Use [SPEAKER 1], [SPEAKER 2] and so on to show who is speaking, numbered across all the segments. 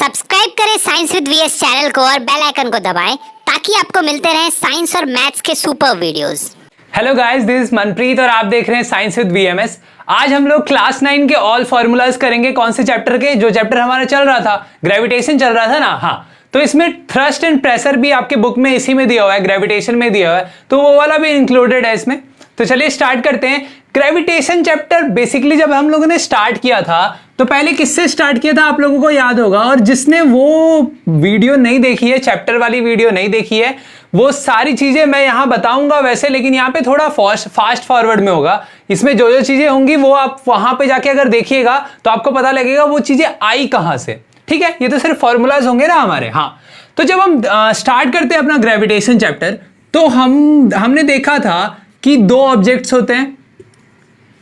[SPEAKER 1] Subscribe करें science with VS channel को और बेल आइकन को दबाएं ताकि आपको मिलते रहें साइंस और मैथ्स के super videos.
[SPEAKER 2] Hello guys, this is Manpreet और आप देख रहे हैं साइंस विद वीएमएस। आज हम लोग क्लास 9 के ऑल फॉर्मूलाज करेंगे। कौन से चैप्टर के? जो चैप्टर हमारा चल रहा था, ग्रेविटेशन चल रहा था ना। हाँ, तो इसमें थ्रस्ट एंड प्रेशर भी आपके बुक में इसी में दिया हुआ है, ग्रेविटेशन में दिया हुआ है, तो वो वाला भी इंक्लूडेड है इसमें। तो चलिए स्टार्ट करते हैं। ग्रेविटेशन चैप्टर बेसिकली जब हम लोगों ने स्टार्ट किया था तो पहले किससे स्टार्ट किया था आप लोगों को याद होगा, और जिसने वो वीडियो नहीं देखी है, चैप्टर वाली वीडियो नहीं देखी है, वो सारी चीजें मैं यहां बताऊंगा वैसे, लेकिन यहां पे थोड़ा फास्ट फॉरवर्ड में होगा। इसमें जो जो चीजें होंगी वो आप वहां पे जाके अगर देखिएगा तो आपको पता लगेगा वो चीजें आई कहां से। ठीक है, ये तो सिर्फ फॉर्मूलाज होंगे ना हमारे। हाँ, तो जब हम स्टार्ट करते हैं अपना ग्रेविटेशन चैप्टर तो हमने देखा था कि दो ऑब्जेक्ट्स होते हैं।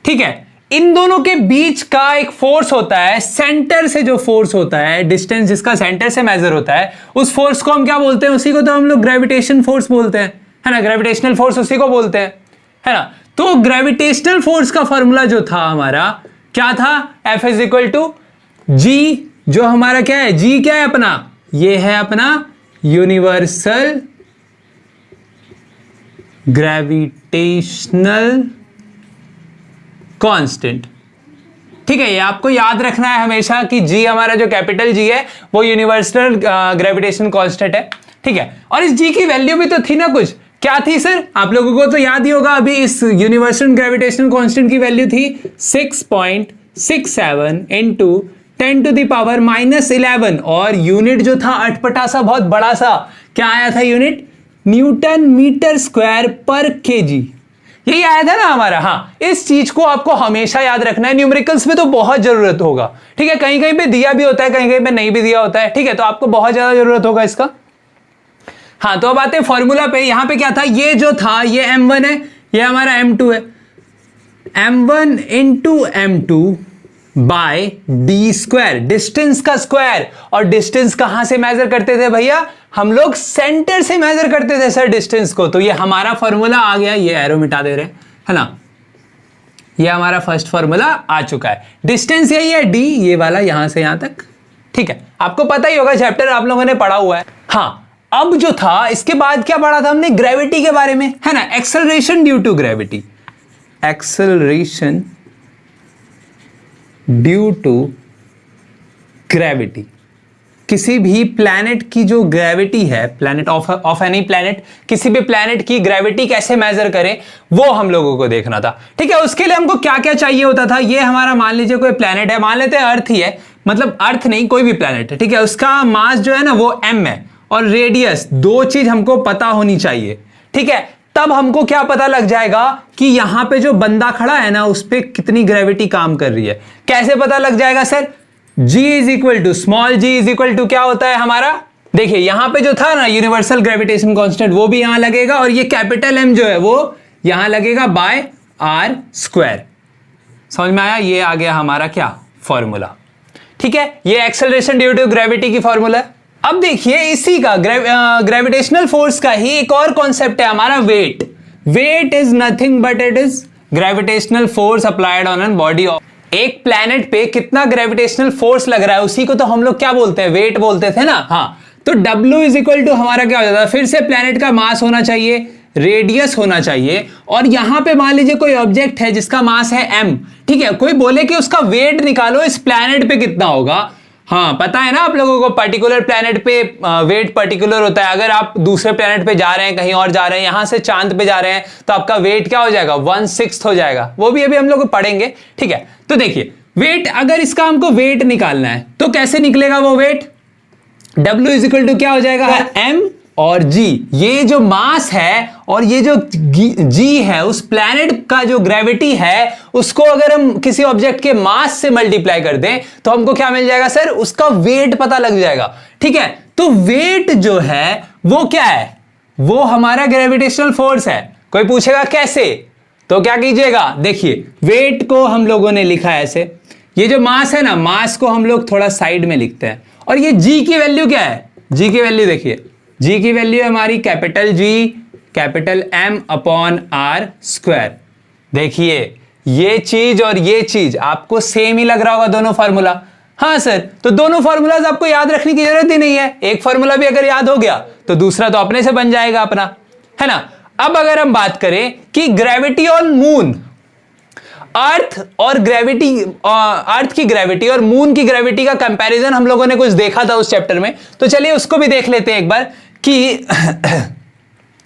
[SPEAKER 2] ठीक है, इन दोनों के बीच का एक फोर्स होता है, सेंटर से जो फोर्स होता है, डिस्टेंस जिसका सेंटर से मेजर होता है, उस फोर्स को हम क्या बोलते हैं? उसी को तो हम लोग ग्रेविटेशन फोर्स बोलते हैं, है ना। ग्रेविटेशनल फोर्स उसी को बोलते हैं, है ना। तो ग्रेविटेशनल फोर्स का फॉर्मूला जो था हमारा क्या था? F इज इक्वल टू जी, जो हमारा क्या है? जी क्या है अपना? ये है अपना यूनिवर्सल ग्रेविटेशनल कांस्टेंट। ठीक है, ये आपको याद रखना है हमेशा कि जी हमारा जो कैपिटल जी है वो यूनिवर्सल ग्रेविटेशन कांस्टेंट है। ठीक है, और इस जी की वैल्यू भी तो थी ना कुछ। क्या थी सर? आप लोगों को तो याद ही होगा, अभी इस यूनिवर्सल ग्रेविटेशन कांस्टेंट की वैल्यू थी 6.67 इंटू 10⁻⁻11, और यूनिट जो था अटपटा सा, बहुत बड़ा सा, क्या आया था यूनिट? न्यूटन मीटर स्क्वायर पर केजी, यही आया था ना हमारा। हाँ, इस चीज को आपको हमेशा याद रखना है। न्यूमेरिकल्स में तो बहुत जरूरत होगा। ठीक है, कहीं कहीं पे दिया भी होता है, कहीं कहीं पे नहीं भी दिया होता है। ठीक है, तो आपको बहुत ज्यादा जरूरत होगा इसका। हाँ, तो अब आते हैं फॉर्मूला पे। यहां पे क्या था? ये जो था ये m1 है, ये हमारा m2 है। m1 into m2 by D square, distance का स्क्वायर। और डिस्टेंस कहां से मेजर करते थे भैया? हम लोग सेंटर से मेजर करते थे सर डिस्टेंस को। तो ये हमारा फॉर्मूला आ गया, ये एरो मिटा दे रहे हैं, है ना। ये हमारा फर्स्ट फॉर्मूला आ चुका है। डिस्टेंस यही है डी, ये वाला यहां से यहां तक। ठीक है, आपको पता ही होगा, चैप्टर आप लोगों ने पढ़ा हुआ है। हाँ, अब जो था इसके बाद क्या पढ़ा था हमने? ग्रेविटी के बारे में, है ना। Acceleration due to gravity, acceleration due to gravity. किसी भी प्लैनेट की जो ग्रेविटी है, प्लैनेट ऑफ एनी प्लैनेट, किसी भी प्लैनेट की ग्रेविटी कैसे मेजर करें वो हम लोगों को देखना था। ठीक है, उसके लिए हमको क्या क्या चाहिए होता था? ये हमारा मान लीजिए कोई प्लैनेट है, मान लेते हैं अर्थ ही है, मतलब अर्थ नहीं, कोई भी प्लैनेट है। ठीक है, उसका मास जो है ना वो m है, और रेडियस, दो चीज हमको पता होनी चाहिए। ठीक है, तब हमको क्या पता लग जाएगा कि यहां पे जो बंदा खड़ा है ना उस पर कितनी ग्रेविटी काम कर रही है। कैसे पता लग जाएगा sir? G is equal to small g is equal to क्या होता है हमारा? देखिए यहां पे जो था ना यूनिवर्सल ग्रेविटेशन कांस्टेंट, वो भी यहां लगेगा, और ये कैपिटल M जो है वो यहां लगेगा बाय r स्क्वायर। समझ में आया? ये आ गया हमारा क्या फॉर्मूला। ठीक है, ये एक्सेलरेशन ड्यू टू ग्रेविटी की फॉर्मूला है। अब देखिए इसी का ग्रेविटेशनल फोर्स का ही एक और कॉन्सेप्ट है हमारा, weight. Weight is nothing but it is gravitational force applied on an body of. एक प्लैनेट पे कितना ग्रेविटेशनल फोर्स लग रहा है उसी को तो हम लोग क्या बोलते हैं? वेट बोलते थे ना। हाँ, तो W इज इक्वल टू हमारा क्या हो जाता है? फिर से प्लैनेट का मास होना चाहिए, रेडियस होना चाहिए, और यहां पे मान लीजिए कोई ऑब्जेक्ट है जिसका मास है m। ठीक है, कोई बोले कि उसका वेट निकालो इस प्लैनेट पे कितना होगा। हाँ, पता है ना आप लोगों को, पर्टिकुलर प्लैनेट पे वेट पर्टिकुलर होता है। अगर आप दूसरे प्लैनेट पे जा रहे हैं, कहीं और जा रहे हैं, यहां से चांद पे जा रहे हैं, तो आपका वेट क्या हो जाएगा? 1/6 हो जाएगा। वो भी अभी हम लोग पढ़ेंगे। ठीक है, तो देखिए वेट, अगर इसका हमको वेट निकालना है तो कैसे निकलेगा वो weight? W is equal to क्या हो जाएगा? M और G, ये जो मास है और ये जो G है, उस प्लैनेट का जो ग्रेविटी है उसको अगर हम किसी ऑब्जेक्ट के मास से मल्टीप्लाई कर दें तो हमको क्या मिल जाएगा सर? उसका वेट पता लग जाएगा। ठीक है, तो वेट जो है वो क्या है? वो हमारा ग्रेविटेशनल फोर्स है। कोई पूछेगा कैसे, तो क्या कीजिएगा? देखिए वेट को हम लोगों ने लिखा है ऐसे, ये जो मास है ना, मास को हम लोग थोड़ा साइड में लिखते हैं, और ये G की वैल्यू क्या है? G की वैल्यू देखिए, G की वैल्यू है हमारी capital G capital M upon R square. देखिए ये चीज और ये चीज आपको सेम ही लग रहा होगा दोनों फार्मूला। हाँ सर, तो दोनों फॉर्मूलाज आपको याद रखने की जरूरत ही नहीं है, एक फॉर्मूला भी अगर याद हो गया तो दूसरा तो अपने से बन जाएगा अपना, है ना। अब अगर हम बात करें कि ग्रेविटी ऑन मून, अर्थ और ग्रेविटी, अर्थ की ग्रेविटी और मून की ग्रेविटी का कंपैरिजन हम लोगों ने कुछ देखा था उस चैप्टर में, तो चलिए उसको भी देख लेते हैं एक बार कि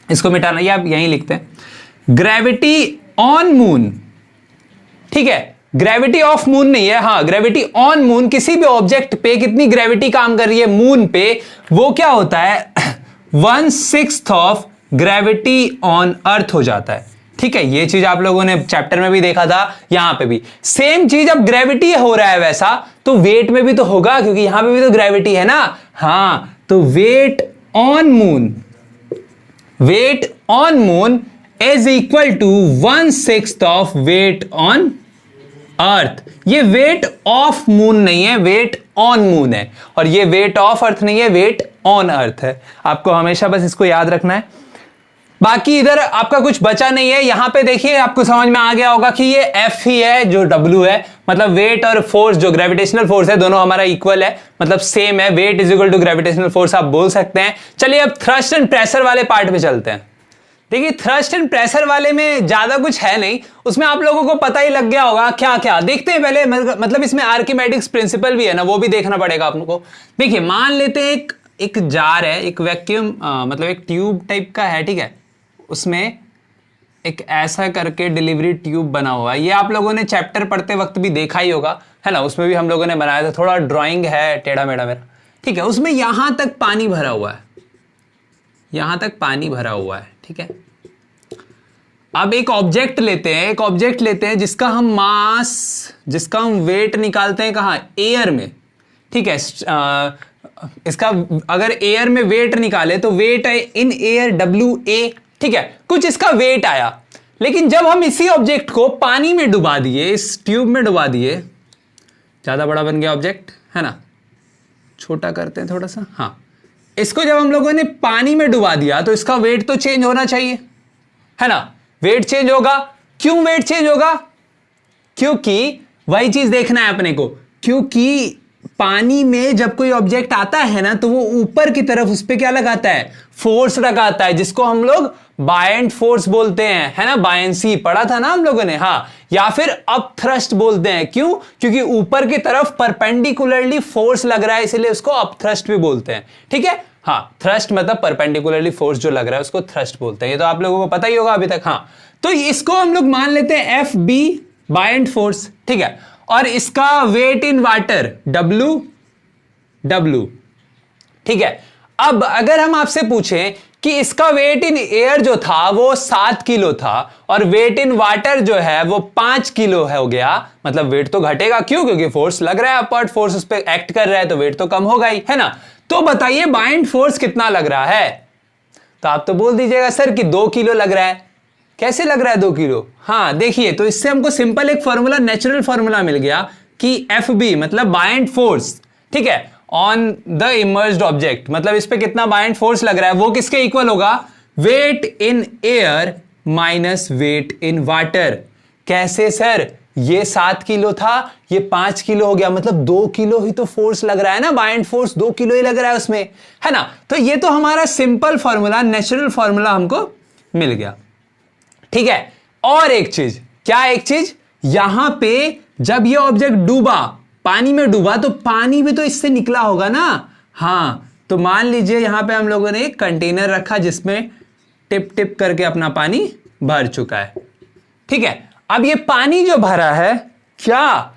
[SPEAKER 2] इसको मिटाना, ये आप यहीं लिखते हैं, ग्रेविटी ऑन मून, ठीक है, ग्रेविटी ऑफ मून नहीं है, हाँ ग्रेविटी ऑन मून, किसी भी ऑब्जेक्ट पे कितनी ग्रेविटी काम कर रही है मून पे, वो क्या होता है 1/6 ऑफ ग्रेविटी ऑन अर्थ हो जाता है, ठीक है। ये चीज आप लोगों ने चैप्टर में भी देखा था, यहां पे भी सेम चीज, अब ग्रेविटी हो रहा है वैसा तो वेट में भी तो होगा, क्योंकि यहां पे भी तो ग्रेविटी है ना, हाँ, तो weight on moon, weight on moon is equal to 1/6 of weight on earth. ये वेट ऑफ मून नहीं है, वेट ऑन मून है, और ये वेट ऑफ अर्थ नहीं है, वेट ऑन अर्थ है। आपको हमेशा बस इसको याद रखना है। बाकी इधर आपका कुछ बचा नहीं है, यहां पे देखिए आपको समझ में आ गया होगा कि ये F ही है जो W है, मतलब वेट और फोर्स जो ग्रेविटेशनल फोर्स है दोनों हमारा इक्वल है, मतलब सेम है, weight is equal to gravitational force आप बोल सकते हैं। चलिए अब थ्रस्ट एंड प्रेशर वाले पार्ट पे चलते हैं। देखिए थ्रस्ट एंड प्रेशर वाले में ज्यादा कुछ है नहीं, उसमें आप लोगों को पता ही लग गया होगा क्या क्या। देखते हैं पहले, मतलब इसमें आर्किमेडिक्स प्रिंसिपल भी है ना, वो भी देखना पड़ेगा आप लोगों को। देखिए मान लेते हैं एक जार है, एक वैक्यूम मतलब एक ट्यूब टाइप का है, ठीक है, उसमें एक ऐसा करके डिलीवरी ट्यूब बना हुआ है। ये आप लोगों ने चैप्टर पढ़ते वक्त भी देखा ही होगा, है ना, उसमें भी हम लोगों ने बनाया था, थोड़ा ड्राइंग है टेढ़ा मेढ़ा मेरा, ठीक है। उसमें यहां तक पानी भरा हुआ है, यहां तक पानी भरा हुआ है, ठीक है। अब एक ऑब्जेक्ट लेते हैं, एक ऑब्जेक्ट लेते हैं जिसका हम मास, जिसका हम वेट निकालते हैं कहां, एयर में, ठीक है। इसका अगर एयर में वेट निकाले तो वेट है इन एयर WA, ठीक है, कुछ इसका वेट आया। लेकिन जब हम इसी ऑब्जेक्ट को पानी में डुबा दिए, इस ट्यूब में डुबा दिए, ज्यादा बड़ा बन गया ऑब्जेक्ट, है ना, छोटा करते हैं थोड़ा सा, हाँ, इसको जब हम लोगों ने पानी में डुबा दिया तो इसका वेट तो चेंज होना चाहिए, है ना, वेट चेंज होगा। क्यों वेट चेंज होगा, क्योंकि वही चीज देखना है अपने को, क्योंकि पानी में जब कोई ऑब्जेक्ट आता है ना तो वो ऊपर की तरफ उस पर क्या लगाता है, फोर्स लगाता है, जिसको हम लोग बायंट फोर्स बोलते हैं, है ना, बायंसी पढ़ा था ना हम लोगों ने, हाँ, या फिर अप थ्रस्ट बोलते हैं। क्यों, क्योंकि ऊपर की तरफ परपेंडिकुलरली फोर्स लग रहा है, इसलिए उसको अप थ्रस्ट भी बोलते हैं, ठीक है। हाँ, थ्रस्ट मतलब परपेंडिकुलरली फोर्स जो लग रहा है उसको थ्रस्ट बोलते हैं, ये तो आप लोगों को पता ही होगा अभी तक, हाँ। तो इसको हम लोग मान लेते हैं FB बायंट फोर्स, ठीक है, और इसका वेट इन वाटर W, ठीक है। अब अगर हम आपसे पूछें कि इसका वेट इन एयर जो था वो 7 किलो था और वेट इन वाटर जो है वो 5 किलो हो गया, मतलब वेट तो घटेगा, क्यों, क्योंकि फोर्स लग रहा है, अपवर्ड फोर्स उस पर एक्ट कर रहा है, तो वेट तो कम होगा ही, है ना। तो बताइए बाइंड फोर्स कितना लग रहा है, तो आप तो बोल दीजिएगा सर कि 2 किलो लग रहा है। कैसे लग रहा है 2 किलो, हाँ देखिए, तो इससे हमको सिंपल एक फॉर्मूला, नेचुरल फॉर्मूला मिल गया कि FB मतलब बाइंड फोर्स, ठीक है, ऑन द इमर्ज्ड ऑब्जेक्ट, मतलब इस पे कितना बाइंड फोर्स लग रहा है, वो किसके इक्वल होगा, weight in air minus weight in water. कैसे सर, ये 7 किलो था, ये 5 किलो हो गया, मतलब 2 किलो ही तो फोर्स लग रहा है ना, बाइंड फोर्स 2 किलो ही लग रहा है उसमें, है ना। तो ये तो हमारा सिंपल फॉर्मूला, नेचुरल फॉर्मूला हमको मिल गया, ठीक है। और एक चीज, क्या एक चीज, यहां पे जब ये ऑब्जेक्ट डूबा, पानी में डूबा, तो पानी भी तो इससे निकला होगा ना, हाँ। तो मान लीजिए यहां पे हम लोगों ने एक कंटेनर रखा जिसमें टिप टिप करके अपना पानी भर चुका है, ठीक है। अब ये पानी जो भरा है, क्या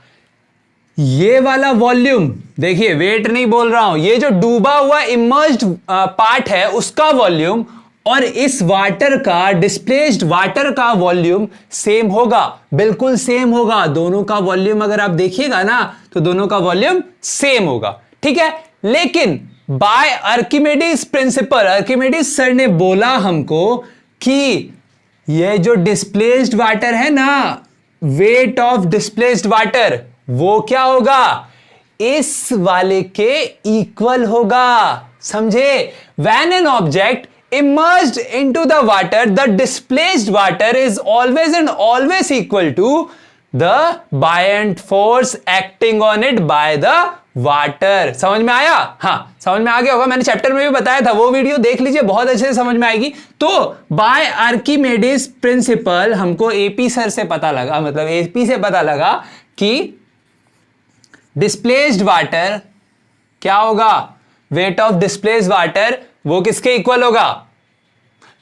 [SPEAKER 2] ये वाला वॉल्यूम, देखिए वेट नहीं बोल रहा हूं, ये जो डूबा हुआ इमर्ज्ड पार्ट है उसका वॉल्यूम और इस वाटर का, डिस्प्लेस्ड वाटर का वॉल्यूम सेम होगा, बिल्कुल सेम होगा। दोनों का वॉल्यूम अगर आप देखिएगा ना तो दोनों का वॉल्यूम सेम होगा, ठीक है। लेकिन by Archimedes principle, Archimedes sir ने बोला हमको कि ये जो डिस्प्लेस्ड वाटर है ना, वेट ऑफ डिस्प्लेस्ड वाटर, वो क्या होगा, इस वाले के इक्वल होगा, समझे। When an object immersed into the water, the displaced water is always and always equal to the buoyant force acting on it by the water. समझ में आया? हाँ, समझ में आ गया होगा, मैंने चैप्टर में भी बताया था, वो वीडियो देख लीजिए, बहुत अच्छे से समझ में आएगी। तो बाय आर्किमेडिस प्रिंसिपल हमको एपी सर से पता लगा, मतलब एपी से पता लगा कि डिस्प्लेस्ड वाटर क्या होगा, वेट ऑफ डिस्प्लेस्ड वाटर वो किसके इक्वल होगा,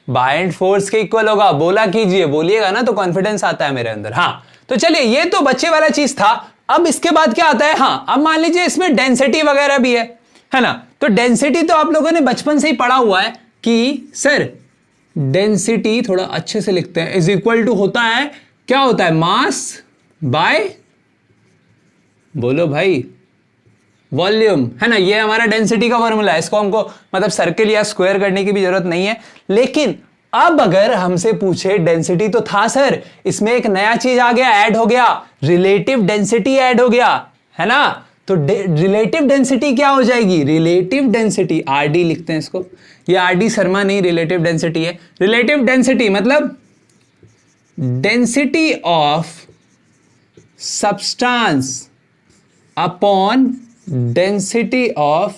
[SPEAKER 2] बायंट फोर्स के इक्वल होगा। बोला कीजिए, बोलिएगा ना तो कॉन्फिडेंस आता है मेरे अंदर। हाँ, तो चलिए, ये तो बच्चे वाला चीज था। अब इसके बाद क्या आता है, हाँ, अब मान लीजिए इसमें डेंसिटी वगैरह भी है ना। तो डेंसिटी तो आप लोगों ने बचपन से ही पढ़ा हुआ है कि सर डेंसिटी, थोड़ा अच्छे से लिखते हैं, इज इक्वल टू होता है, क्या होता है, मास बाय, बोलो भाई, वॉल्यूम, है ना। ये हमारा डेंसिटी का फॉर्मूला है, इसको हमको मतलब सर्किल या स्क्वायर करने की भी जरूरत नहीं है। लेकिन अब अगर हमसे पूछे, डेंसिटी तो था सर, इसमें एक नया चीज आ गया, ऐड हो गया, रिलेटिव डेंसिटी ऐड हो गया, है ना। तो रिलेटिव डेंसिटी क्या हो जाएगी, रिलेटिव डेंसिटी, आरडी लिखते हैं इसको, ये आरडी शर्मा नहीं, रिलेटिव डेंसिटी है। रिलेटिव डेंसिटी मतलब density of substance upon density of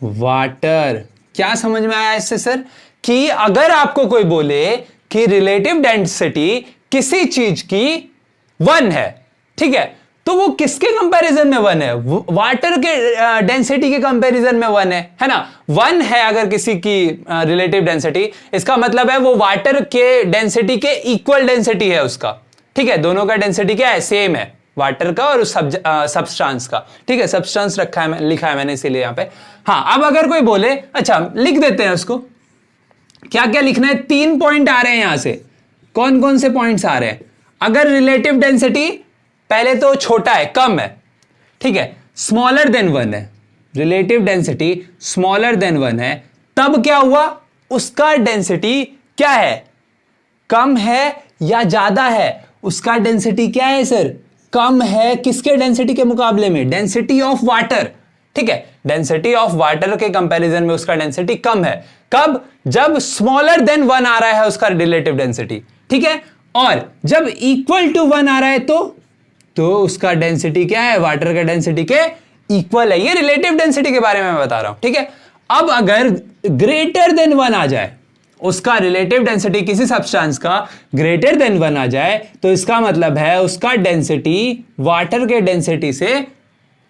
[SPEAKER 2] water. क्या समझ में आया इससे सर, कि अगर आपको कोई बोले कि रिलेटिव डेंसिटी किसी चीज की 1 है, ठीक है, तो वो किसके कंपैरिजन में 1 है, वाटर के डेंसिटी के कंपैरिजन में 1 है ना। 1 है अगर किसी की रिलेटिव डेंसिटी, इसका मतलब है वो वाटर के डेंसिटी के इक्वल डेंसिटी है उसका, ठीक है। दोनों का डेंसिटी क्या है, सेम है, वाटर का और उस सब्सटेंस का, ठीक है। सब्सटेंस रखा है, लिखा है मैंने इसीलिए यहां पे। हाँ, अब अगर कोई बोले, अच्छा लिख देते हैं उसको, क्या क्या लिखना है, 3 पॉइंट आ रहे हैं यहां से। कौन कौन से पॉइंट्स आ रहे हैं, अगर रिलेटिव डेंसिटी पहले तो छोटा है, कम है, ठीक है, स्मॉलर देन 1 है, रिलेटिव डेंसिटी स्मॉलर देन 1 है, तब क्या हुआ, उसका डेंसिटी क्या है, कम है या ज्यादा है, उसका डेंसिटी क्या है सर, कम है, किसके डेंसिटी के मुकाबले में, डेंसिटी ऑफ वाटर, ठीक है, डेंसिटी ऑफ वाटर के कंपैरिजन में उसका डेंसिटी कम है। कब, जब स्मॉलर देन 1 आ रहा है उसका रिलेटिव डेंसिटी, ठीक है, और जब इक्वल टू 1 आ रहा है तो उसका डेंसिटी क्या है, वाटर का डेंसिटी के इक्वल है। ये रिलेटिव डेंसिटी के बारे में मैं बता रहा हूं, ठीक है। अब अगर ग्रेटर देन 1 आ जाए, उसका रिलेटिव डेंसिटी किसी सब्सटेंस का ग्रेटर देन 1 आ जाए, तो इसका मतलब है उसका डेंसिटी वाटर के डेंसिटी से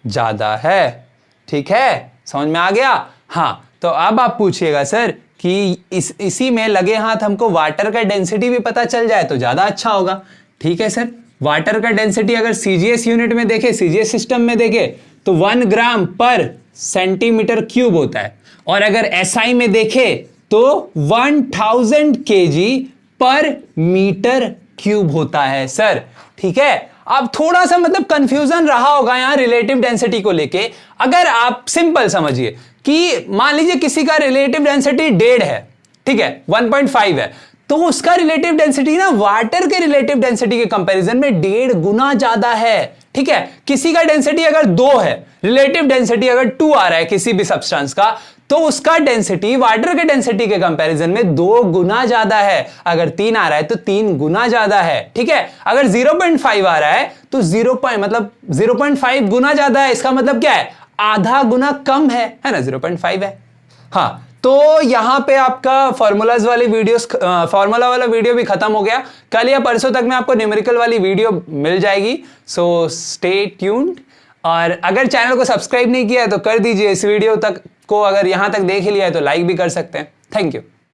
[SPEAKER 2] ज्यादा है, ठीक है, समझ में आ गया। हाँ, तो अब आप पूछिएगा सर कि इसी में लगे हाथ हमको वाटर का डेंसिटी भी पता चल जाए तो ज्यादा अच्छा होगा। ठीक है सर, वाटर का डेंसिटी अगर सीजीएस यूनिट में देखे, सीजीएस सिस्टम में देखे तो 1 ग्राम पर सेंटीमीटर क्यूब होता है, और अगर एसआई में देखे तो 1000 केजी पर मीटर क्यूब होता है सर। ठीक है, अब थोड़ा सा मतलब कंफ्यूजन रहा होगा यहां रिलेटिव डेंसिटी को लेके। अगर आप सिंपल समझिए कि मान लीजिए किसी का रिलेटिव डेंसिटी 1.5 है, ठीक है, 1.5 है, तो उसका रिलेटिव डेंसिटी ना वाटर के रिलेटिव डेंसिटी के कंपैरिजन में 1.5 गुना ज्यादा है। ठीक है, किसी का डेंसिटी अगर 2 है, रिलेटिव डेंसिटी अगर 2 आ रहा है किसी भी सब्सटेंस का, तो उसका डेंसिटी वाटर के डेंसिटी के कंपैरिजन में 2 गुना ज्यादा है। अगर 3 आ रहा है तो 3 गुना ज्यादा है। ठीक है, अगर 0.5 आ रहा है तो 0.5 गुना ज्यादा है। इसका मतलब क्या है, आधा गुना कम है ना, 0.5 है। हाँ, तो यहां पे आपका फॉर्मूलाज वाली वीडियोस, फॉर्मूला वाला वीडियो भी खत्म हो गया। कल या परसों तक में आपको न्यूमेरिकल वाली वीडियो मिल जाएगी, सो स्टे ट्यून्ड। और अगर चैनल को सब्सक्राइब नहीं किया है तो कर दीजिए। इस वीडियो तक को अगर यहां तक देख लिया है तो लाइक भी कर सकते हैं। Thank you.